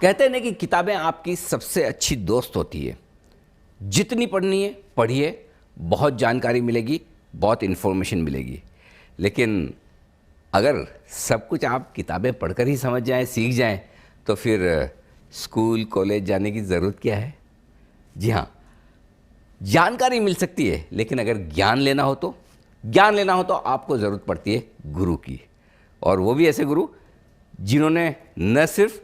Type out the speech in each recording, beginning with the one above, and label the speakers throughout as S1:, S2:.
S1: कहते हैं ना कि किताबें आपकी सबसे अच्छी दोस्त होती है। जितनी पढ़नी है पढ़िए, बहुत जानकारी मिलेगी, बहुत इन्फॉर्मेशन मिलेगी। लेकिन अगर सब कुछ आप किताबें पढ़कर ही समझ जाएं, सीख जाएं, तो फिर स्कूल कॉलेज जाने की ज़रूरत क्या है। जी हाँ, जानकारी मिल सकती है, लेकिन अगर ज्ञान लेना हो तो आपको ज़रूरत पड़ती है गुरु की। और वो भी ऐसे गुरु जिन्होंने न सिर्फ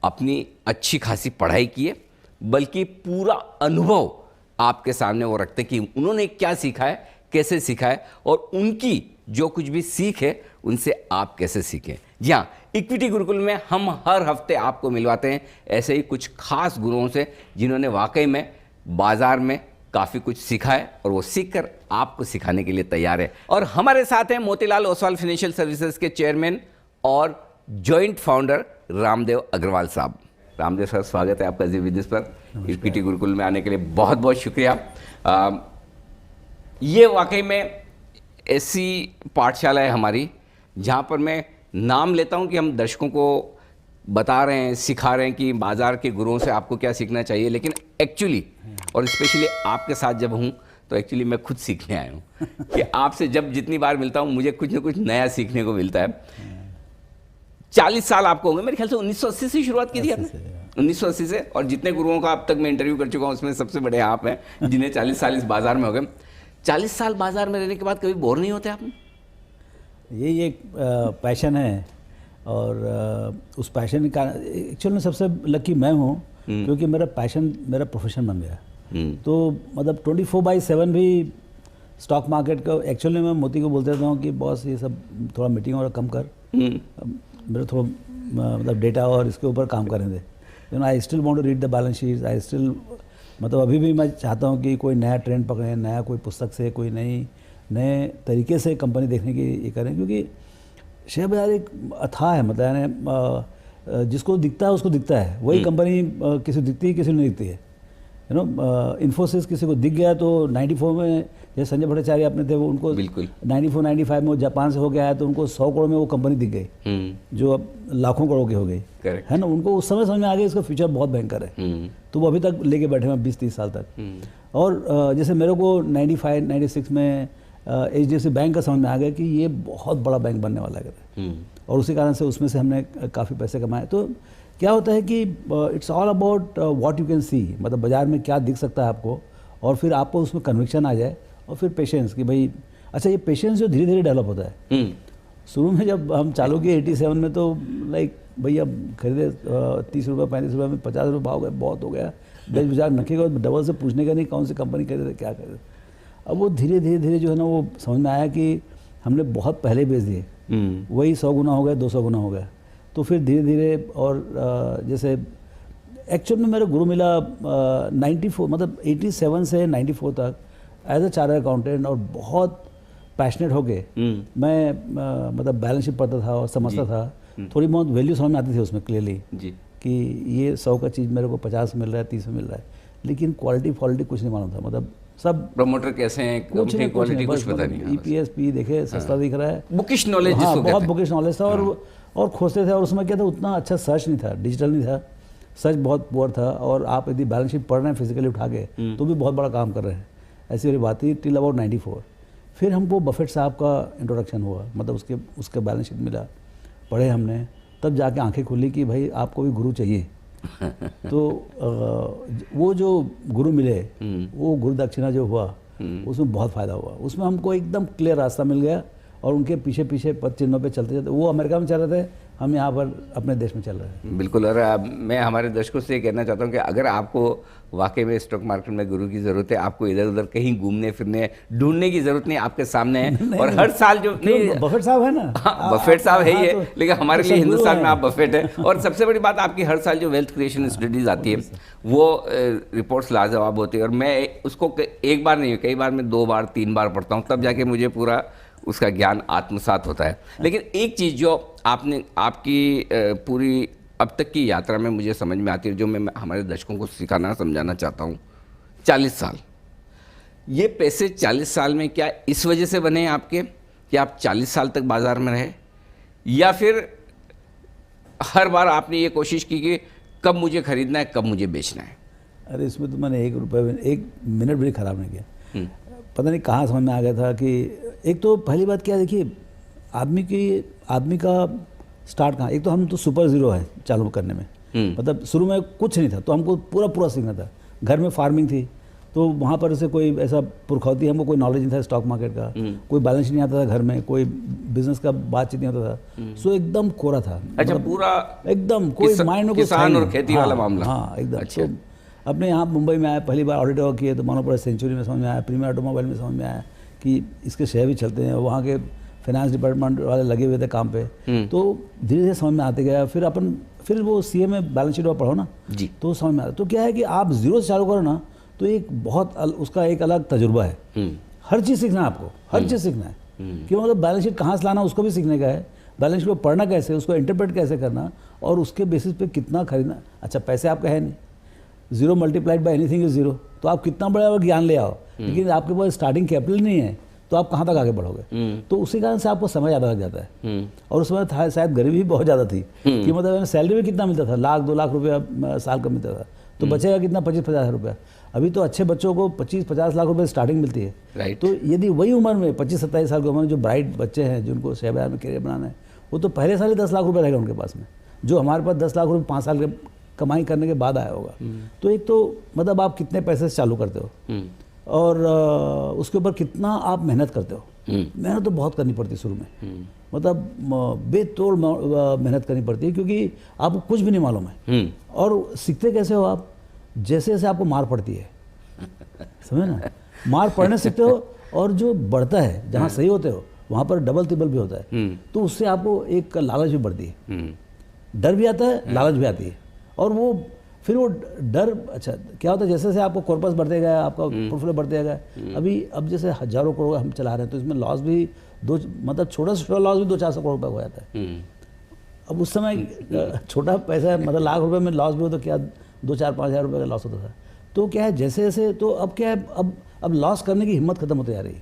S1: अपनी अच्छी खासी पढ़ाई की है, बल्कि पूरा अनुभव आपके सामने वो रखते कि उन्होंने क्या सीखा है, कैसे सीखा है, और उनकी जो कुछ भी सीख है उनसे आप कैसे सीखें। जी हाँ, इक्विटी गुरुकुल में हम हर हफ्ते आपको मिलवाते हैं ऐसे ही कुछ खास गुरुओं से जिन्होंने वाकई में बाजार में काफ़ी कुछ सीखा है और वो सीखकर आपको सिखाने के लिए तैयार है। और हमारे साथ हैं मोतीलाल ओसवाल फाइनेंशियल सर्विसेज के चेयरमैन और जॉइंट फाउंडर रामदेव अग्रवाल साहब। रामदेव सर, स्वागत है आपका जी बिजनेस पर। इक्विटी गुरुकुल में आने के लिए बहुत बहुत शुक्रिया। ये वाकई में ऐसी पाठशाला है हमारी जहाँ पर मैं नाम लेता हूँ कि हम दर्शकों को बता रहे हैं, सिखा रहे हैं कि बाज़ार के गुरुओं से आपको क्या सीखना चाहिए। लेकिन एक्चुअली और स्पेशली आपके साथ जब हूँ तो एक्चुअली मैं खुद सीखने आया हूँ कि आपसे जब जितनी बार मिलता हूँ मुझे कुछ ना कुछ नया सीखने को मिलता है। 40 साल आपको होंगे मेरे ख्याल से। 1980 से शुरुआत की थी आपने? 1980 से। और जितने गुरुओं का अब तक मैं इंटरव्यू कर चुका हूँ उसमें सबसे बड़े आप हैं जिन्हें 40 साल इस बाज़ार में हो गए। 40 साल बाज़ार में रहने के बाद कभी बोर नहीं होते आप?
S2: यही एक पैशन है और उस पैशन का एक्चुअल में सबसे लकी मैं हूँ क्योंकि मेरा पैशन मेरा प्रोफेशन बन गया। तो मतलब 24/7 भी स्टॉक मार्केट का एक्चुअली मैं मोती को बोलते रहता हूँ कि बॉस ये सब थोड़ा मीटिंग और कम कर, मेरा थोड़ा मतलब डेटा और इसके ऊपर काम करें दे। You know I still want to read the balance sheet, I still मतलब अभी भी मैं चाहता हूँ कि कोई नया ट्रेंड पकड़ें, नया कोई पुस्तक से कोई नए तरीके से कंपनी देखने की ये करें, क्योंकि शेयर बाजार एक अथाह है। मतलब यानी जिसको दिखता है उसको दिखता है वही कंपनी किसी दिखती है किसी को नहीं दिखती है। यू नो इन्फोसिस किसी को दिख गया तो 94 में जैसे संजय भट्टाचार्य अपने थे वो उनको 94-95 में वो जापान से होके आया तो उनको 100 करोड़ में वो कंपनी दिख गई जो अब लाखों करोड़ की हो गई है ना। उनको उस समय समझ में आ गया इसका फ्यूचर बहुत भयंकर है, तो वो अभी तक लेके बैठे हैं 20-30 साल तक। और जैसे मेरे को 95-96 में HDFC बैंक का समझ में आ गया कि ये बहुत बड़ा बैंक बनने वाला है और उसी कारण से उसमें से हमने काफ़ी पैसे कमाए। तो क्या होता है कि it's all about what you can see, मतलब बाजार में क्या दिख सकता है आपको और फिर आपको उसमें कन्विक्शन आ जाए और फिर पेशेंस कि भाई अच्छा ये पेशेंस जो धीरे धीरे डेवलप होता है। शुरू में जब हम चालू किए 87 में तो लाइक भैया खरीदे 30 रुपये 35 रुपये में 50 रुपये भाव गए, बहुत हो गया, बेच बाजार नखेगा डबल से पूछने का नहीं कौन सी कंपनी खरीदे क्या खरीदे। अब वो धीरे धीरे जो है ना वो समझ में आया कि हमने बहुत पहले बेच दिए, वही 100 गुना हो गया 200 गुना हो गया। तो फिर धीरे धीरे और जैसे एक्चुअल में मेरा गुरु मिला 94 मतलब 87 से 94 तक एज अ चार्टर्ड अकाउंटेंट और बहुत पैशनेट होके मैं मतलब बैलेंस शीट पढ़ता था और समझता था, थोड़ी बहुत वैल्यू समझ में आती थी उसमें क्लियरली कि ये 100 का चीज़ मेरे को 50 में मिल रहा है 30 में मिल रहा है, लेकिन क्वालिटी कुछ नहीं मालूम था। मतलब सब
S1: प्रमोटर कैसे हैं, कंपनी क्वालिटी कुछ पता नहीं।
S2: EPS P देखे सस्ता दिख रहा है,
S1: बुकिश नॉलेज।
S2: हाँ, बहुत बुकिश नॉलेज था और खोजते थे। और उसमें क्या था, उतना अच्छा सर्च नहीं था, डिजिटल नहीं था, सर्च बहुत पुअर था। और आप यदि बैलेंस शीट पढ़ रहे हैं फिजिकली उठा के तो भी बहुत बड़ा काम कर रहे हैं। ऐसी वाली बात थी टिल अबाउट 94। फिर हमको बफेट साहब का इंट्रोडक्शन हुआ, मतलब उसके बैलेंस शीट मिला, पढ़े हमने, तब जाके आंखें खुली कि भाई आपको भी गुरु चाहिए। तो वो जो गुरु मिले वो गुरु दक्षिणा जो हुआ उसमें बहुत फ़ायदा हुआ। उसमें हमको एकदम क्लियर रास्ता मिल गया और उनके पीछे पीछे पद चिन्हों पे चलते चलते वो अमेरिका में चल रहे थे, हम यहाँ पर अपने देश में चल रहे हैं।
S1: बिल्कुल। और मैं हमारे दर्शकों से ये कहना चाहता हूँ कि अगर आपको वाकई में स्टॉक मार्केट में गुरु की ज़रूरत है, आपको इधर उधर कहीं घूमने फिरने ढूंढने की ज़रूरत नहीं, आपके सामने है। और हर साल जो नहीं
S2: बफेट साहब है ना,
S1: बफेट साहब है ही है, लेकिन हमारे लिए हिंदुस्तान में आप बफेट है। और सबसे बड़ी बात, आपकी हर साल जो वेल्थ क्रिएशन स्टडीज़ आती है वो रिपोर्ट्स लाजवाब होती है। और मैं उसको एक बार नहीं, कई बार मैं 2 बार 3 बार पढ़ता हूँ, तब जाके मुझे पूरा उसका ज्ञान आत्मसात होता है। लेकिन एक चीज़ जो आपकी पूरी अब तक की यात्रा में मुझे समझ में आती है, जो मैं हमारे दर्शकों को सिखाना समझाना चाहता हूँ, 40 साल, ये पैसे 40 साल में क्या इस वजह से बने आपके कि आप 40 साल तक बाज़ार में रहे, या फिर हर बार आपने ये कोशिश की कि कब मुझे खरीदना है, कब मुझे बेचना है?
S2: अरे इसमें तो मैंने 1 मिनट भी खराब नहीं किया। पता नहीं कहाँ समझ में आ गया था कि एक तो पहली बात क्या, देखिए आदमी का स्टार्ट कहाँ, एक तो हम तो सुपर ज़ीरो है चालू करने में, मतलब शुरू में कुछ नहीं था तो हमको पूरा सीखना था। घर में फार्मिंग थी तो वहाँ पर से कोई ऐसा पुरखौती, हमको कोई नॉलेज नहीं था स्टॉक मार्केट का, कोई बैलेंस नहीं आता था घर में, कोई बिजनेस का बातचीत नहीं होता था, सो एकदम कोरा था।
S1: अच्छा,
S2: मतलब
S1: पूरा
S2: एकदम कोई माइंड में कोई
S1: किसान और खेती वाला मामला।
S2: हाँ एकदम।
S1: अच्छा।
S2: तो अपने यहाँ मुंबई में आया, पहली बार ऑडिट वर्क किए तो मानोपुरा सेंचुरी में समझ में आया, प्रीमियर ऑटोमोबाइल में समझ में आया कि इसके शेयर भी चलते हैं, वहाँ के फाइनेंस डिपार्टमेंट वाले लगे हुए थे काम पे। तो धीरे धीरे समझ में आते गया। फिर वो सीए में बैलेंस शीट पढ़ो ना
S1: जी,
S2: तो समझ में आता। तो क्या है कि आप जीरो से चालू करो ना तो एक बहुत उसका एक अलग तजुर्बा है। हर चीज़ सीखना है आपको, हर चीज़ सीखना है कि मतलब बैलेंस शीट कहाँ से लाना उसको भी सीखने का है, बैलेंस शीट को पढ़ना कैसे, उसको इंटरप्रेट कैसे करना और उसके बेसिस पे कितना खरीदना। अच्छा, पैसे आपका है नहीं, 0 मल्टीप्लाइड बाय एनीथिंग इज 0, तो आप कितना बड़ा ज्ञान ले आओ, लेकिन आपके पास स्टार्टिंग कैपिटल नहीं है तो आप कहाँ तक आगे बढ़ोगे। तो उसी कारण से आपको समय ज़्यादा लग जाता है। और उस समय शायद गरीबी भी बहुत ज़्यादा थी कि मतलब सैलरी भी कितना मिलता था, 1 लाख 2 लाख रुपया साल का मिलता था, तो बचेगा कितना, 25-50 हज़ार रुपया। अभी तो अच्छे बच्चों को 25-50 लाख रुपए स्टार्टिंग मिलती है।
S1: राइट।
S2: तो यदि वही उम्र में 25-27 साल की उम्र में जो ब्राइट बच्चे हैं जिनको शेयर बाजार में करियर बनाना है, वो तो पहले साल ही 10 लाख रुपए रहेगा उनके पास में, जो हमारे पास 10 लाख रुपए 5 साल के कमाई करने के बाद आया होगा। तो एक तो मतलब आप कितने पैसे से चालू करते हो और उसके ऊपर कितना आप मेहनत करते हो। मेहनत तो बहुत करनी पड़ती है शुरू में, मतलब बेतोड़ मेहनत करनी पड़ती है क्योंकि आपको कुछ भी नहीं मालूम है। और सीखते कैसे हो आप, जैसे जैसे आपको मार पड़ती है, समझे ना, मार पड़ने सीखते हो और जो बढ़ता है जहाँ सही होते हो वहाँ पर डबल ट्रिपल भी होता है, तो उससे आपको एक लालच भी बढ़ती है, डर भी आता है, लालच भी आती है। और वो फिर वो डर, अच्छा क्या होता है, जैसे जैसे आपको कॉर्पस बढ़ते गया, आपका पोर्टफोलियो बढ़ते गया, अब जैसे हजारों करोड़ हम चला रहे हैं तो इसमें लॉस भी मतलब छोटा से छोटा लॉस भी 200-400 करोड़ रुपये हो जाता है। अब उस समय छोटा पैसा है, मतलब लाख रुपए में लॉस भी हो तो क्या 2-4-5 हज़ार रुपये का लॉस होता था। तो क्या है, जैसे जैसे तो अब क्या है, अब लॉस करने की हिम्मत खत्म होती जा रही है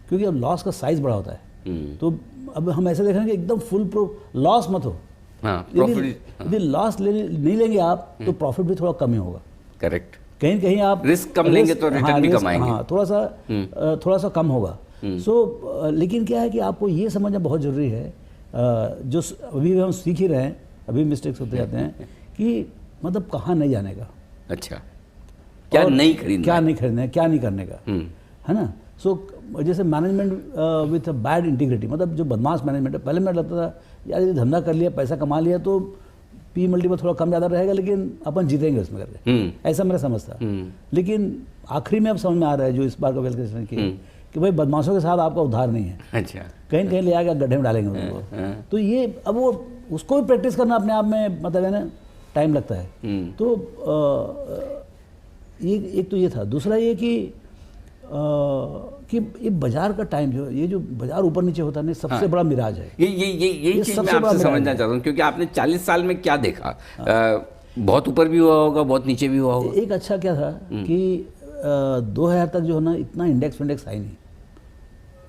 S2: क्योंकि अब लॉस का साइज बड़ा होता है। तो अब हम ऐसे देख रहे हैं कि एकदम फुल लॉस मत हो। यदि लॉस नहीं लेंगे आप तो प्रॉफिट भी थोड़ा कम ही होगा।
S1: करेक्ट।
S2: कहीं कहीं आप
S1: रिस्क कम लेंगे तो रिटर्न भी कमाएंगे।
S2: हाँ, थोड़ा सा कम होगा। लेकिन क्या है कि आपको ये समझना बहुत ज़रूरी है, जो अभी हम सीख ही रहे हैं, अभी मिस्टेक्स होते जाते हैं कि मतलब कहाँ नहीं जाने का।
S1: अच्छा, क्या नहीं खरीदना,
S2: क्या नहीं खरीदना है, क्या नहीं करने का, है ना। जैसे मैनेजमेंट विथ बैड इंटीग्रिटी, मतलब जो बदमाश मैनेजमेंट है। पहले मैं लगता था यार ये धंधा कर लिया, पैसा कमा लिया तो पी मल्टीपल थोड़ा कम ज़्यादा रहेगा लेकिन अपन जीतेंगे उसमें करके, ऐसा मेरा समझ था। लेकिन आखिरी में अब समझ में आ रहा है जो इस बार का वेल्थ कि भाई बदमाशों के साथ आपका उद्धार नहीं है।
S1: अच्छा, कहीं
S2: कहीं ले आकर गड्ढे में डालेंगे उनको। तो ये अब वो उसको भी प्रैक्टिस करना अपने आप में मतलब है ना, टाइम लगता है। तो ये एक तो ये था। दूसरा ये कि ये बाजार का टाइम जो ये जो बाजार ऊपर नीचे होता है, सबसे बड़ा मिराज है।
S1: ये चीज़ मैं आपसे समझना चाहता हूँ क्योंकि आपने 40 साल में क्या देखा, बहुत ऊपर भी हुआ होगा, बहुत नीचे भी हुआ होगा।
S2: एक अच्छा क्या था कि 2000 तक जो है ना इतना इंडेक्स आई नहीं,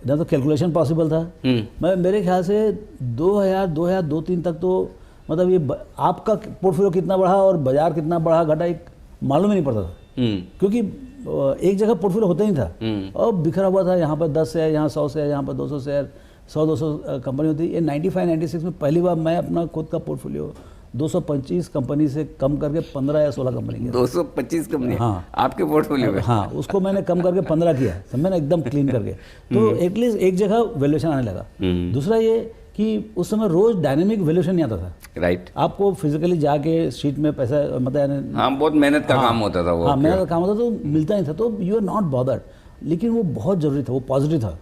S2: इतना तो कैलकुलेशन पॉसिबल था। मैं मेरे ख्याल से 2002-3 तक तो मतलब ये आपका पोर्टफोलियो कितना बढ़ा और बाजार कितना बढ़ा घटा एक मालूम ही नहीं पड़ता था क्योंकि एक जगह पोर्टफोलियो होता ही था और बिखरा हुआ था। यहाँ पर 10 शेयर, यहाँ 100 शेयर, यहाँ पर 200 शेयर, 100-200 कंपनी होती है। ये 95-96 में पहली बार मैं अपना खुद का पोर्टफोलियो 225 कंपनी से कम करके 15 या 16 कंपनी किया।
S1: 225 कंपनी?
S2: हाँ,
S1: आपके पोर्टफोलियो में?
S2: हाँ, उसको मैंने कम करके 15 किया, समझे ना, एकदम क्लीन करके। तो एटलीस्ट एक जगह वैल्यूएशन आने लगा। दूसरा ये कि उस समय रोज डायनेमिक वैल्यूएशन नहीं आता था।
S1: राइट।
S2: आपको फिजिकली जाके शीट में पैसा मतलब
S1: हाँ, बहुत मेहनत का काम होता था वो।
S2: हाँ, मेहनत का काम होता तो मिलता नहीं था, तो यू आर नॉट बॉदर्ड। लेकिन वो बहुत जरूरी था, वो पॉजिटिव था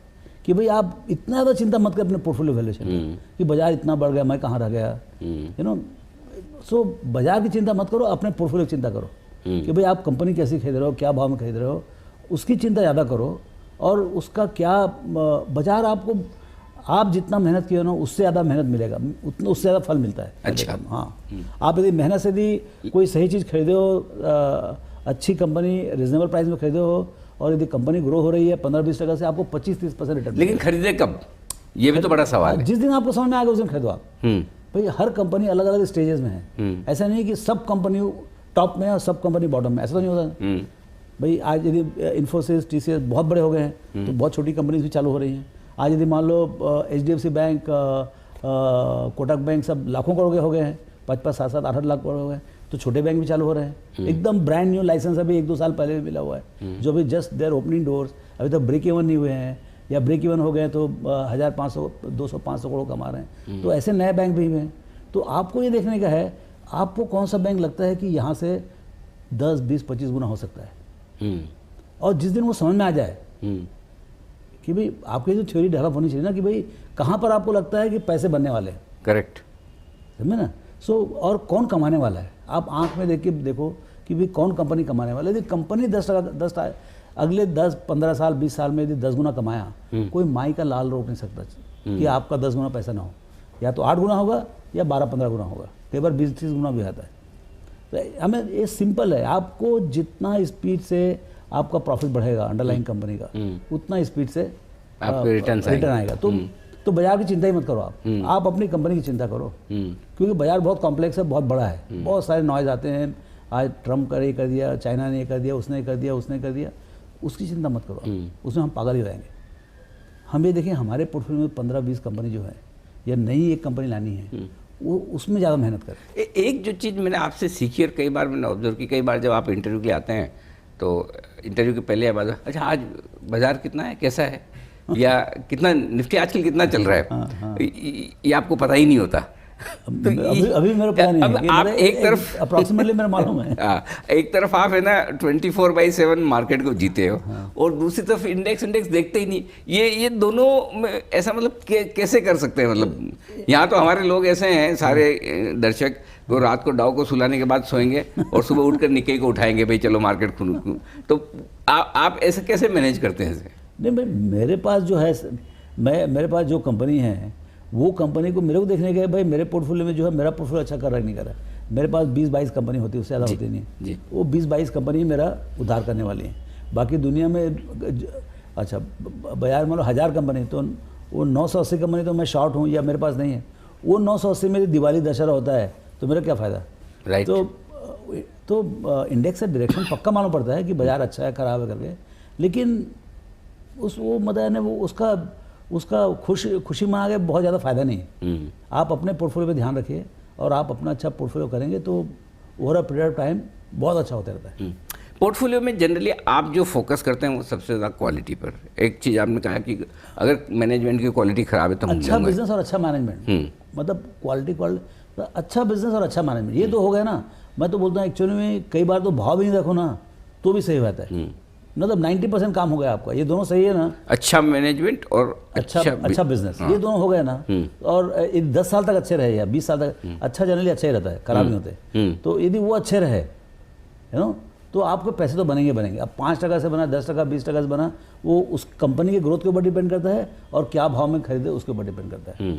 S2: कि भाई आप इतना ज़्यादा चिंता मत कर अपने पोर्टफोलियो वैल्यूएशन कि बाजार इतना बढ़ गया, मैं कहाँ रह गया, यू नो। सो बाजार की चिंता मत करो, अपने पोर्टफोलियो की चिंता करो कि भाई आप कंपनी कैसी खरीद रहे हो, क्या भाव में खरीद रहे हो, उसकी चिंता ज़्यादा करो। और उसका क्या बाजार आपको, आप जितना मेहनत किए हो ना उससे ज़्यादा मेहनत मिलेगा, उतना उससे ज़्यादा फल मिलता है।
S1: अच्छा।
S2: हाँ, आप यदि मेहनत से यदि कोई सही चीज़ खरीदे हो, अच्छी कंपनी रिजनेबल प्राइस में खरीदे हो और यदि कंपनी ग्रो हो रही है 15-20% से, आपको 25-30% रिटर्न।
S1: लेकिन खरीदे कब, ये भी तो बड़ा सवाल है।
S2: जिस दिन आपको समझ में आएगा उस दिन खरीदो आप। भाई हर कंपनी अलग अलग स्टेजेस में है। ऐसा नहीं है कि सब कंपनी टॉप में है और सब कंपनी बॉटम में, ऐसा तो नहीं होता। भाई आज यदि इन्फोसिस, TCS बहुत बड़े हो गए हैं तो बहुत छोटी कंपनीज भी चालू हो रही हैं। आज यदि मान लो HDFC बैंक, कोटक बैंक सब लाखों करोड़ के हो गए हैं, 5-5, 7-7, 8-8 लाख करोड़ हो गए, तो छोटे बैंक भी चालू हो रहे हैं। एकदम ब्रांड न्यू लाइसेंस अभी 1-2 साल पहले भी मिला हुआ है, जो अभी जस्ट देयर ओपनिंग डोर्स, अभी तक ब्रेक इवन नहीं हुए हैं, या ब्रेक इवन हो गए तो 1500, 200, 500 करोड़ कमा रहे हैं। तो ऐसे नए बैंक भी हैं। तो आपको ये देखने का है, आपको कौन सा बैंक लगता है कि यहाँ से 10, 20, 25 गुना हो सकता है। और जिस दिन वो समझ में आ जाए कि भाई आपकी जो थ्योरी डेवलप होनी चाहिए ना, कि भाई कहाँ पर आपको लगता है कि पैसे बनने वाले हैं,
S1: करेक्ट,
S2: समझे ना। और कौन कमाने वाला है, आप आंख में देख के देखो कि भाई कौन कंपनी कमाने वाला है। यदि कंपनी 10 अगले 10, 15 साल, 20 साल में यदि 10 गुना कमाया, कोई माई का लाल रोक नहीं सकता कि आपका 10 गुना पैसा ना हो। या तो 8 गुना होगा या 12-15 गुना होगा, कई बार 20-30 गुना भी आता है। तो हमें ये सिंपल है, आपको जितना स्पीड से आपका प्रॉफिट बढ़ेगा अंडरलाइन कंपनी का, उतना स्पीड से
S1: आपको रिटर्न
S2: आएगा। तो बाजार की चिंता ही मत करो आप अपनी कंपनी की चिंता करो, क्योंकि बाजार बहुत कॉम्प्लेक्स है, बहुत बड़ा है, बहुत सारे नॉइज आते हैं। आज ट्रम्प का ये कर दिया, चाइना ने ये कर दिया, उसने कर दिया, उसने कर दिया, उसकी चिंता मत करो, उसमें हम पागल ही रहेंगे। हम ये देखें, हमारे पोर्टफोलियो में 15-20 कंपनी जो है, या नई एक कंपनी लानी है, वो उसमें ज़्यादा मेहनत करें।
S1: एक जो चीज़ मैंने आपसे सीखी और कई बार मैंने ऑब्जर्व की, कई बार जब आप इंटरव्यू के लिए आते हैं तो इंटरव्यू के पहले या बाद, अच्छा आज बाजार कितना है, कैसा है, या कितना निफ्टी आजकल कितना चल रहा है, ये आपको पता ही नहीं होता।
S2: तो अभी मेरा पता नहीं है।
S1: आप एक तरफ
S2: अप्रॉक्सीमेटली मेरा मालूम है।
S1: एक तरफ आप है ना 24/7 मार्केट को जीते हो, और दूसरी तरफ इंडेक्स देखते ही नहीं। ये दोनों में ऐसा मतलब कैसे कर सकते हैं? मतलब यहाँ तो हमारे लोग ऐसे हैं, सारे दर्शक, वो रात को डाउ को सुलाने के बाद सोएंगे और सुबह उठकर निक्के को उठाएंगे, भाई चलो मार्केट खुल। तो आप ऐसे कैसे मैनेज करते हैं?
S2: नहीं भाई, मेरे पास जो है, मेरे पास जो कंपनी है, वो कंपनी को मेरे को देखने का, भाई मेरे पोर्टफोलियो में जो है, मेरा पोर्टफोलियो अच्छा कर रहा है नहीं कर रहा है। मेरे पास 20-22 कंपनी होती है, उससे ज़्यादा होती नहीं। वो 20-22 कंपनी मेरा उधार करने वाली है। बाकी दुनिया में अच्छा बाजार मान लो 1000 कंपनी, तो वो 980 कंपनी तो मैं शॉर्ट हूँ या मेरे पास नहीं है। वो 980 में दिवाली दशहरा होता है तो मेरा क्या फ़ायदा?
S1: राइट।
S2: तो इंडेक्स से डायरेक्शन पक्का मालूम पड़ता है कि बाजार अच्छा है खराब है करके, लेकिन वो मतलब वो उसका खुशी मना के बहुत ज़्यादा फायदा नहीं। आप अपने पोर्टफोलियो पे ध्यान रखिए, और आप अपना अच्छा पोर्टफोलियो करेंगे तो over a period of time बहुत अच्छा होता रहता है।
S1: पोर्टफोलियो में जनरली आप जो फोकस करते हैं वो सबसे ज़्यादा क्वालिटी पर। एक चीज़ आपने कहा कि अगर मैनेजमेंट की क्वालिटी खराब है तो
S2: अच्छा बिजनेस और अच्छा मैनेजमेंट, मतलब क्वालिटी अच्छा बिजनेस और अच्छा मैनेजमेंट, ये तो हो गया ना। मैं तो बोलता हूँ एक्चुअली में कई बार तो भाव भी नहीं रखो ना तो भी सही रहता है, मतलब 90% काम हो गया आपका। ये दोनों सही है ना, अच्छा
S1: मैनेजमेंट और
S2: अच्छा बिजनेस, ये दोनों हो गए ना। और 10 साल तक अच्छे रहे या 20 साल तक, अच्छा जनरली अच्छा ही रहता है, खराब नहीं होते। तो यदि वो अच्छे रहे, है ना, तो आपके पैसे तो बनेंगे। अब 5% से बना, 10%, 20% से बना, वो उस कंपनी के ग्रोथ के ऊपर डिपेंड करता है और क्या भाव में खरीदे उसके ऊपर डिपेंड करता है,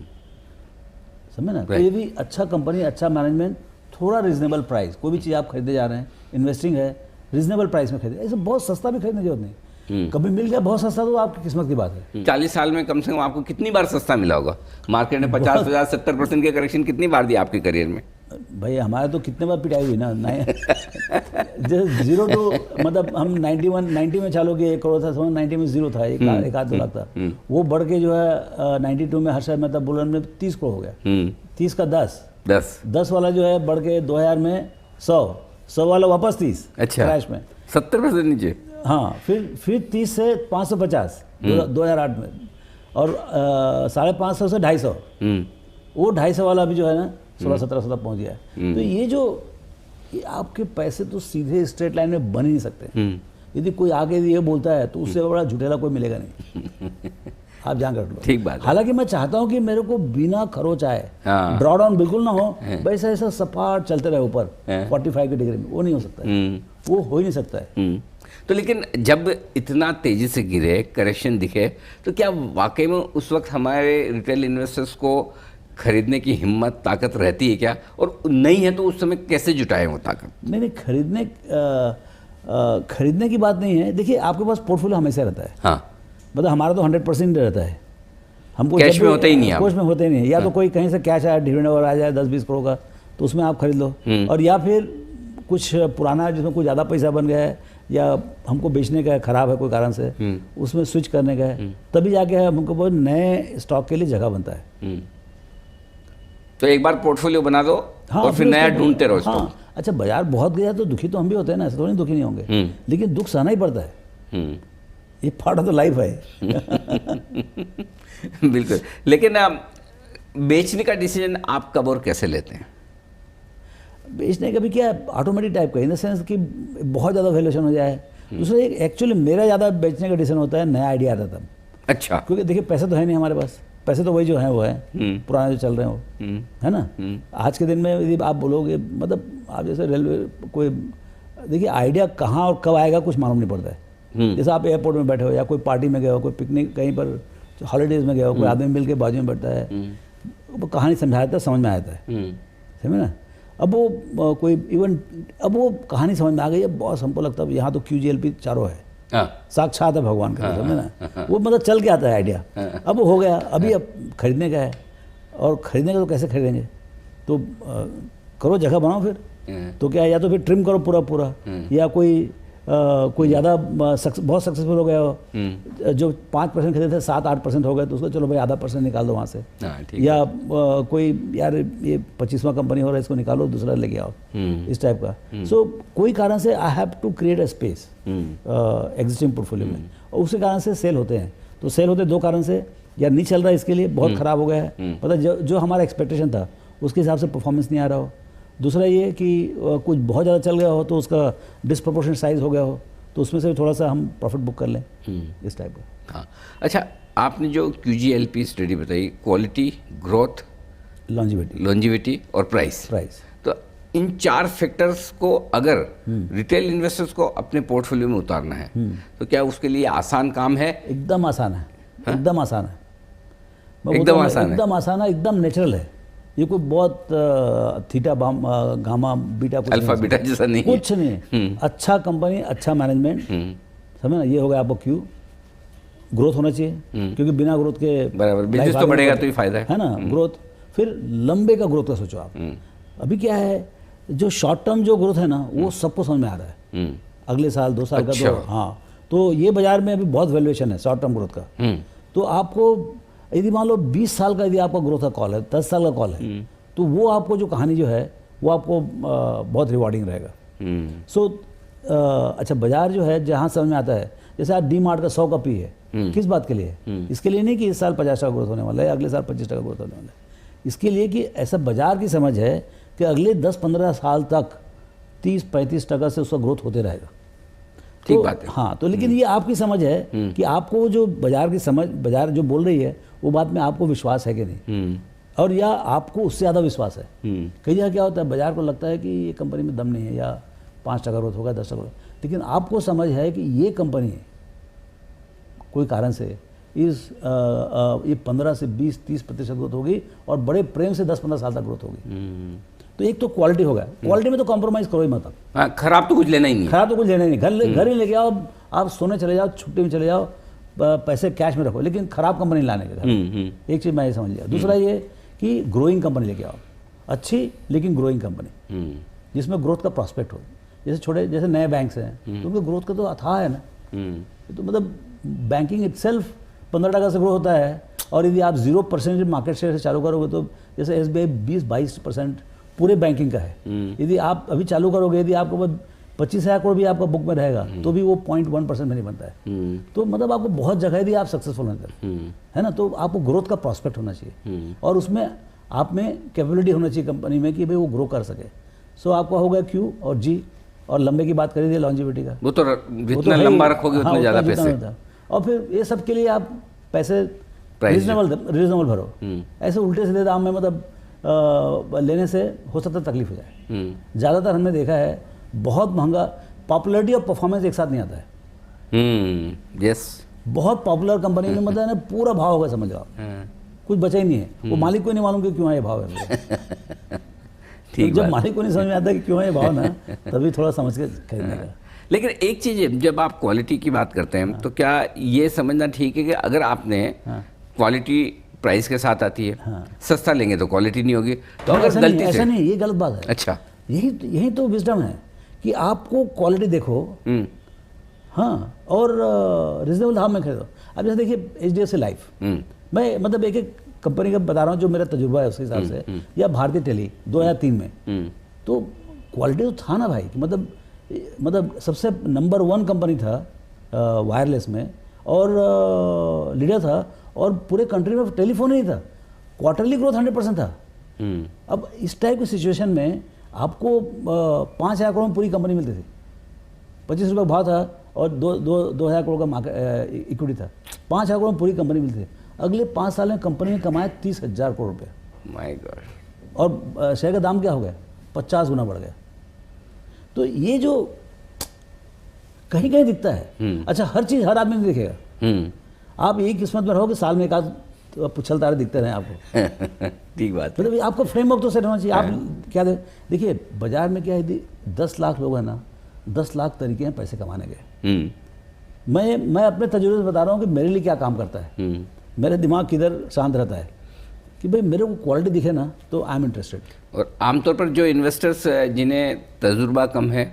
S2: समझे ना। तो यदि अच्छा कंपनी, अच्छा मैनेजमेंट, थोड़ा रीजनेबल प्राइस, कोई भी चीज़ आप खरीदे जा रहे हैं, इन्वेस्टिंग है, रीजनेबल प्राइस में खरीदे। ऐसे बहुत सस्ता भी खरीदने की जरूरत नहीं, कभी मिल गया बहुत सस्ता तो आपकी किस्मत की बात है।
S1: 40 साल में कम से कम आपको कितनी बार सस्ता मिला होगा? मार्केट ने 50, 70% के करेक्शन कितनी बार दिया आपके करियर में?
S2: भाई हमारे तो कितने बार पिटाई हुई ना। 0 टू मतलब हम 90 में चालू किए 1 करोड़ था, 90 में 0 था, 1-2 लाख था। वो बढ़ के जो है 92 में हर्षद मेहता बुलन में 30 करोड़ हो गया। 30 का 10 वाला जो है बढ़ के 2000 में 100 वाला वापस 30।
S1: अच्छा,
S2: क्रैश में
S1: 70% नीचे।
S2: हाँ, फिर 30 से 550 2008 में, और 550 से 250। वो 250 वाला भी जो है ना 16-17 तक पहुंच गया है। तो ये आपके पैसे तो सीधे स्ट्रेट लाइन में बन ही नहीं सकते। यदि कोई आके ये बोलता है तो उससे बड़ा झूठेला कोई मिलेगा नहीं। आप जान कर लो,
S1: ठीक बात।
S2: हालांकि मैं चाहता हूं कि मेरे को बिना खरोच आए, ड्रॉ डाउन बिल्कुल ना हो, वैसा ऐसा सपाट चलते रहे ऊपर 45 की डिग्री में, वो नहीं हो सकता है, वो हो ही नहीं सकता है।
S1: तो लेकिन जब इतना तेजी से गिरे, करेक्शन दिखे, तो क्या वाकई में उस वक्त हमारे रिटेल इन्वेस्टर्स को खरीदने की हिम्मत, ताकत रहती है क्या? और नहीं है तो उस समय कैसे जुटाएं वो ताकत?
S2: नहीं, खरीदने की बात नहीं है। देखिए, आपके पास पोर्टफोलियो हमेशा रहता है।
S1: हाँ,
S2: मतलब हमारा तो 100% रहता है। हमको
S1: कैश
S2: जब
S1: में
S2: भी-
S1: होते ही नहीं आप।
S2: कैश में होते ही नहीं, या तो कोई कहीं से कैश आया डिविडेंड और आ जाए 10-20 करोड़ का, तो उसमें आप खरीद लो, और या फिर कुछ पुराना जिसमें कुछ ज़्यादा पैसा बन गया है या हमको बेचने का है, खराब है कोई कारण से, उसमें स्विच करने का है, तभी जाके हमको वो नए स्टॉक के लिए जगह बनता है।
S1: तो एक बार पोर्टफोलियो बना दो और फिर नया
S2: उसको-
S1: ढूंढते रहो स्टॉक।
S2: हाँ, अच्छा बाजार बहुत गया तो दुखी तो हम भी होते हैं ना, ऐसे थोड़ी दुखी नहीं होंगे, लेकिन दुख सहना ही पड़ता है,
S1: हम्म।
S2: ये पार्ट ऑफ द लाइफ है।
S1: बिल्कुल, लेकिन बेचने का डिसीजन आप कब और कैसे लेते हैं?
S2: बेचने का भी क्या ऑटोमेटिक टाइप का, इन द सेंस कि बहुत ज़्यादा वैल्यूएशन हो जाए। दूसरा एक एक्चुअली मेरा ज़्यादा बेचने का डिसीजन होता है नया आइडिया आता तब,
S1: अच्छा।
S2: क्योंकि देखिए पैसे तो है नहीं हमारे पास, पैसे तो वही जो हैं वो है, पुराने जो चल रहे हैं वो, है ना। आज के दिन में यदि आप बोलोगे, मतलब आप जैसे रेलवे कोई, देखिए आइडिया कहाँ और कब आएगा कुछ मालूम नहीं पड़ता है। जैसे आप एयरपोर्ट में बैठे हो या कोई पार्टी में गए हो, कोई पिकनिक कहीं पर हॉलीडेज में गए हो, कोई आदमी मिल के बाजू में बैठता है, वो कहानी समझाता है, समझ में आता है, समझे ना। अब वो कोई इवन अब वो कहानी समझ में आ गई है, बहुत हमको लगता है यहाँ तो QGLP चारों है,
S1: हाँ।
S2: साक्षात है भगवान का, समझे ना। वो मतलब चल के आता है आइडिया, अब वो हो गया, अभी अब खरीदने का है, और खरीदने का तो कैसे खरीदेंगे, तो करो जगह बनाओ फिर, तो क्या या तो फिर ट्रिम करो पूरा पूरा, या कोई ज़्यादा बहुत सक्सेसफुल हो गया हो, जो 5% खरीदे थे 7-8% हो गए, तो उसको चलो भाई आधा % निकाल दो वहाँ से,
S1: हाँ, ठीक।
S2: या कोई यार ये 25वां कंपनी हो रहा है, इसको निकालो दूसरा लेके आओ, इस टाइप का। सो कोई कारण से I have to create a space existing portfolio में, और उसी कारण से सेल होते हैं। तो सेल होते 2 कारण से, या नहीं चल रहा है इसके लिए, बहुत ख़राब हो गया है, पता जो हमारा एक्सपेक्टेशन था उसके हिसाब से परफॉर्मेंस नहीं आ रहा हो। दूसरा ये कि कुछ बहुत ज़्यादा चल गया हो तो उसका डिस्प्रोपोर्शनेट साइज़ हो गया हो, तो उसमें से थोड़ा सा हम प्रॉफिट बुक कर लें, इस टाइप का।
S1: हाँ, अच्छा, आपने जो QGLP स्टडी बताई, क्वालिटी, ग्रोथ, लॉन्जिविटी और प्राइस, तो इन 4 फैक्टर्स को अगर रिटेल इन्वेस्टर्स को अपने पोर्टफोलियो में उतारना है, तो क्या उसके लिए आसान काम है?
S2: एकदम आसान है, एकदम आसान है,
S1: एकदम आसान है,
S2: एकदम आसान है, एकदम नेचुरल है। ये कोई बहुत थीटा गामा बीटा कुछ
S1: अल्फा बीटा जैसा नहीं है।
S2: कुछ नहीं, अच्छा कंपनी, अच्छा मैनेजमेंट, समझे ना। ये हो गया आपको क्यू, ग्रोथ होना चाहिए, क्योंकि बिना ग्रोथ के
S1: बराबर बिजनेस तो बढ़ेगा तो ही फायदा
S2: है ना, ग्रोथ। फिर लंबे का ग्रोथ का सोचो आप। अभी क्या है, जो शॉर्ट टर्म जो ग्रोथ है ना, वो सबको समझ में आ रहा है, अगले साल 2 साल का, तो हाँ, तो ये बाजार में अभी बहुत वैल्यूएशन है शॉर्ट टर्म ग्रोथ का। तो आपको यदि मान लो 20 साल का यदि आपका ग्रोथ का कॉल है, 10 साल का कॉल है, तो वो आपको जो कहानी जो है वो आपको बहुत रिवॉर्डिंग रहेगा। सो अच्छा, बाजार जो है जहाँ समझ में आता है, जैसे आज DMart का 100 का P है, किस बात के लिए? इसके लिए नहीं कि इस साल 50% ग्रोथ होने वाला है, अगले साल 25% ग्रोथ होने वाला है, इसके लिए कि ऐसा बाजार की समझ है कि अगले 10-15 साल तक 30-35% से उसका ग्रोथ होते रहेगा।
S1: ठीक
S2: तो,
S1: बात है।
S2: हाँ, तो लेकिन ये आपकी समझ है कि आपको जो बाजार की समझ, बाजार जो बोल रही है वो बात में आपको विश्वास है कि नहीं, और या आपको उससे ज़्यादा विश्वास है। कई जगह क्या होता है, बाजार को लगता है कि ये कंपनी में दम नहीं है, या 5% ग्रोथ होगा, 10% ग्रोथ, लेकिन आपको समझ है कि ये कंपनी कोई कारण से ये 15 से 20-30% ग्रोथ होगी, और बड़े प्रेम से 10-15 साल तक ग्रोथ होगी। तो एक तो क्वालिटी होगा, क्वालिटी में तो कॉम्प्रोमाइज़ करो ही मत।
S1: हाँ, खराब तो कुछ लेना ही नहीं है।
S2: खराब तो कुछ लेना ही नहीं, घर ही लेके आओ, आप सोने चले जाओ, छुट्टी में चले जाओ, पैसे कैश में रखो, लेकिन खराब कंपनी लाने के घर। एक चीज़ मैं ये समझ लिया। दूसरा ये कि ग्रोइंग कंपनी लेके आओ, अच्छी लेकिन ग्रोइंग कंपनी, जिसमें ग्रोथ का प्रॉस्पेक्ट हो। जैसे नए बैंक्स हैं, तो उनके ग्रोथ का तो अथाह है ना। तो मतलब बैंकिंग इटसेल्फ 15% से ग्रो होता है, और यदि आप 0% मार्केट शेयर से चालू करोगे, तो जैसे SBI 20-22% पूरे बैंकिंग का है, यदि आप अभी चालू करोगे, यदि आपको 25,000 करोड़ भी आपका बुक में रहेगा, तो भी वो 0.1% में नहीं बनता है। तो मतलब आपको बहुत जगह यदि आप सक्सेसफुल है ना, तो आपको ग्रोथ का प्रॉस्पेक्ट होना चाहिए, और उसमें आप में कैपेबिलिटी होना चाहिए कंपनी में कि भाई वो ग्रो कर सके। सो आपका हो गया Q और G, और लंबे की बात करी थी लॉन्जिविटी का,
S1: वो तो जितना लंबा रखोगे उतने ज़्यादा पैसे,
S2: और फिर ये सब के लिए आप पैसे रीजनेबल भरो। ऐसे उल्टे सीधे दाम में मतलब लेने से हो सकता है तकलीफ हो जाए। ज़्यादातर हमने देखा है बहुत महंगा, पॉपुलरिटी और परफॉर्मेंस एक साथ नहीं आता है।
S1: यस,
S2: बहुत पॉपुलर कंपनी में मतलब ना पूरा भाव होगा, समझ लो आप, कुछ बचा ही नहीं है, वो मालिक को नहीं मालूम कि क्यों है ये भाव है।
S1: ठीक,
S2: जब मालिक को नहीं समझ में आता कि क्यों है ये भाव ना, तभी थोड़ा समझ के खरीदने का।
S1: लेकिन एक चीज़ है, जब आप क्वालिटी की बात करते हैं, तो क्या ये समझना ठीक है कि अगर आपने क्वालिटी प्राइस के साथ आती है।
S2: हाँ।
S1: सस्ता लेंगे तो क्वालिटी नहीं होगी। तो अगर
S2: ऐसा
S1: गलती
S2: नहीं,
S1: से
S2: ऐसा नहीं, ये गलत बात है।
S1: अच्छा।
S2: यही तो विजडम है कि आपको क्वालिटी देखो, हाँ, और रिजनेबल दाम में खरीदो। अब जैसे देखिए HDFC लाइफ, मैं मतलब एक एक कंपनी का बता रहा हूँ जो मेरा तजुर्बा है उसके हिसाब से, या भारतीय टेली 2003 में, तो क्वालिटी तो था ना भाई, कि मतलब सबसे नंबर 1 कंपनी था वायरलेस में, और लीडर था, और पूरे कंट्री में टेलीफोन ही था, क्वार्टरली ग्रोथ 100% था। अब इस टाइप की सिचुएशन में आपको 5,000 करोड़ में पूरी कंपनी मिलती थी, 25 रुपये भाव था, और 2,000 करोड़ का मार्केट इक्विटी था, 5,000 करोड़ में पूरी कंपनी मिलती थी। अगले 5 साल में कंपनी ने कमाया 30,000 करोड़ रुपये।
S1: My God.
S2: और शेयर का दाम क्या हो गया, 50 गुना बढ़ गया। तो ये जो कहीं कहीं दिखता है, अच्छा हर चीज़ हर आदमी नहीं दिखेगा। आप यही किस्मत में रहो कि साल में एक आध पुछल तारे दिखते रहे आपको।
S1: ठीक बात है।
S2: मतलब आपका फ्रेमवर्क तो सेट होना चाहिए। आप क्या देखिए, बाजार में क्या है, यदि 10 लाख लोग हैं ना, 10 लाख तरीके हैं पैसे कमाने के। मैं अपने तजुर्बे से बता रहा हूँ कि मेरे लिए क्या काम करता है। मेरे दिमाग किधर शांत रहता है कि भाई मेरे को क्वालिटी दिखे ना तो आई एम इंटरेस्टेड।
S1: और आमतौर पर जो इन्वेस्टर्स जिन्हें तजुर्बा कम है,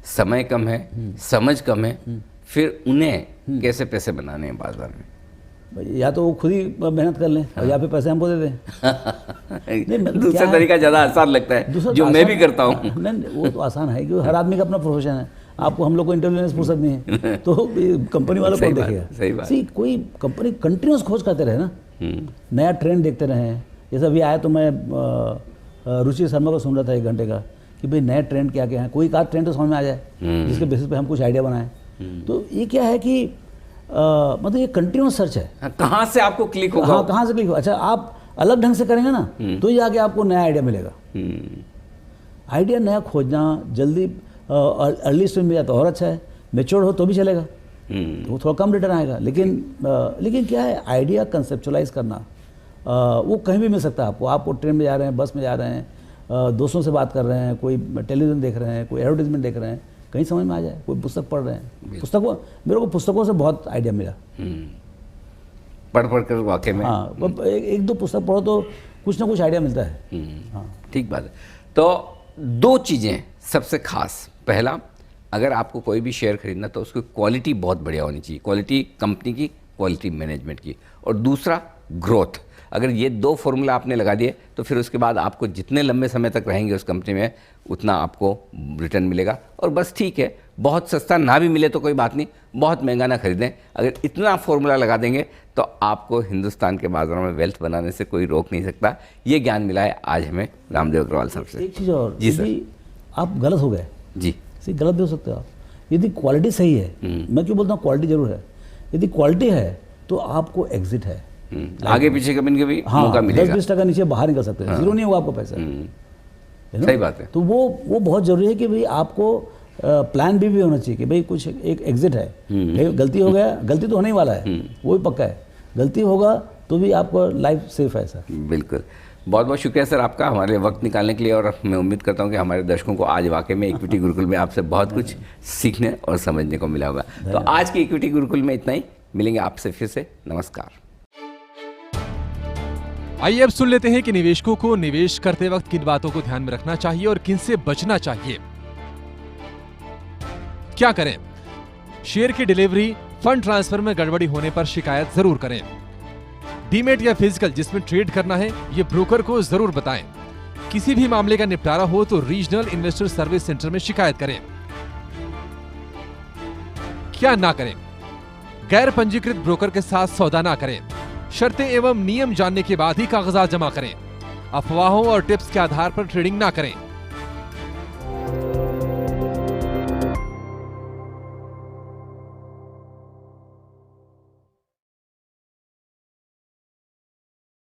S1: समय कम है, समझ कम है, फिर उन्हें कैसे पैसे बनाने हैं बाजार में?
S2: या तो वो खुद ही मेहनत कर लें, या फिर पैसे हमको दे दें। नहीं,
S1: दूसरा तरीका ज़्यादा आसान लगता है, जो मैं भी करता हूँ।
S2: नहीं, वो तो आसान है क्योंकि हर आदमी का अपना प्रोफेशन है। आपको हम लोग को इंटेलिजेंस फुर्सत नहीं है, तो कंपनि वालों को देखेगा।
S1: सही बात।
S2: कोई कंपनी कंटिन्यूस खोज करते रहे ना, नया ट्रेंड देखते रहे। जैसे अभी आया तो मैं रुचि शर्मा को सुन रहा था 1 घंटे का, कि भाई नया ट्रेंड क्या क्या है, कोई का ट्रेंड तो समझ में आ जाए जिसके बेसिस पे हम कुछ आइडिया बनाएं। तो ये क्या है कि मतलब ये कंटिन्यूस सर्च है।
S1: कहाँ से आपको क्लिक होगा?
S2: हाँ, कहाँ से क्लिक होगा। अच्छा, आप अलग ढंग से करेंगे ना, तो ये आगे आपको नया आइडिया मिलेगा। आइडिया नया खोजना जल्दी अर्ली स्टेज में या तो और अच्छा है, मैच्योर हो तो भी चलेगा, तो वो थोड़ा कम रिटर्न आएगा। लेकिन क्या है, आइडिया कंसेप्चुलाइज करना वो कहीं भी मिल सकता है आपको। आप ट्रेन में जा रहे हैं, बस में जा रहे हैं, दोस्तों से बात कर रहे हैं, कोई टेलीविज़न देख रहे हैं, कोई एडवर्टीजमेंट देख रहे हैं, कहीं समझ में आ जाए, कोई पुस्तक पढ़ रहे हैं। मेरे को पुस्तकों से बहुत आइडिया मिला,
S1: पढ़ कर वाकई में।
S2: हाँ, 1-2 पुस्तक पढ़ो तो कुछ ना कुछ आइडिया मिलता है। हाँ,
S1: ठीक बात है। तो 2 चीज़ें सबसे खास, पहला, अगर आपको कोई भी शेयर खरीदना तो उसकी क्वालिटी बहुत बढ़िया होनी चाहिए, क्वालिटी कंपनी की, क्वालिटी मैनेजमेंट की। और दूसरा, ग्रोथ। अगर ये 2 फॉर्मूला आपने लगा दिए तो फिर उसके बाद आपको जितने लंबे समय तक रहेंगे उस कंपनी में उतना आपको रिटर्न मिलेगा। और बस ठीक है, बहुत सस्ता ना भी मिले तो कोई बात नहीं, बहुत महंगा ना खरीदें। अगर इतना फॉर्मूला लगा देंगे तो आपको हिंदुस्तान के बाज़ारों में वेल्थ बनाने से कोई रोक नहीं सकता। ये ज्ञान मिला है आज हमें रामदेव अग्रवाल साहब से।
S2: एक चीज़ और,
S1: जी सर।
S2: यदि आप गलत हो गए
S1: जी,
S2: गलत भी हो सकते हो आप। यदि क्वालिटी सही है, मैं क्यों बोलता हूँ क्वालिटी जरूर है, यदि क्वालिटी है तो आपको एग्जिट है,
S1: आगे पीछे कभी न कभी
S2: हाँ,
S1: मौका मिलेगा।
S2: 10-20% नीचे बाहर निकल सकते हैं, जीरो नहीं होगा आपको पैसा।
S1: सही बात है।
S2: तो वो बहुत जरूरी है कि भाई आपको प्लान भी होना चाहिए कि भाई कुछ एक एग्जिट है। भाई गलती हो गया, गलती तो होने ही वाला है, वो भी पक्का है, गलती होगा तो भी आपको लाइफ सेफ है सर।
S1: बिल्कुल, बहुत बहुत शुक्रिया सर आपका हमारे लिए वक्त निकालने के लिए। और मैं उम्मीद करता हूं कि हमारे दर्शकों को आज वाकई में इक्विटी गुरुकुल में आपसे बहुत कुछ सीखने और समझने को मिला होगा। तो आज की इक्विटी गुरुकुल में इतना ही, मिलेंगे आपसे फिर से। नमस्कार।
S3: आइए अब सुन लेते हैं कि निवेशकों को निवेश करते वक्त किन बातों को ध्यान में रखना चाहिए और किन से बचना चाहिए। क्या करें? शेयर की डिलीवरी, फंड ट्रांसफर में गड़बड़ी होने पर शिकायत जरूर करें। डीमेट या फिजिकल जिसमें ट्रेड करना है, ये ब्रोकर को जरूर बताएं। किसी भी मामले का निपटारा हो तो रीजनल इन्वेस्टर सर्विस सेंटर में शिकायत करें। क्या ना करें? गैर पंजीकृत ब्रोकर के साथ सौदा ना करें। शर्तें एवं नियम जानने के बाद ही कागजात जमा करें। अफवाहों और टिप्स के आधार पर ट्रेडिंग ना करें।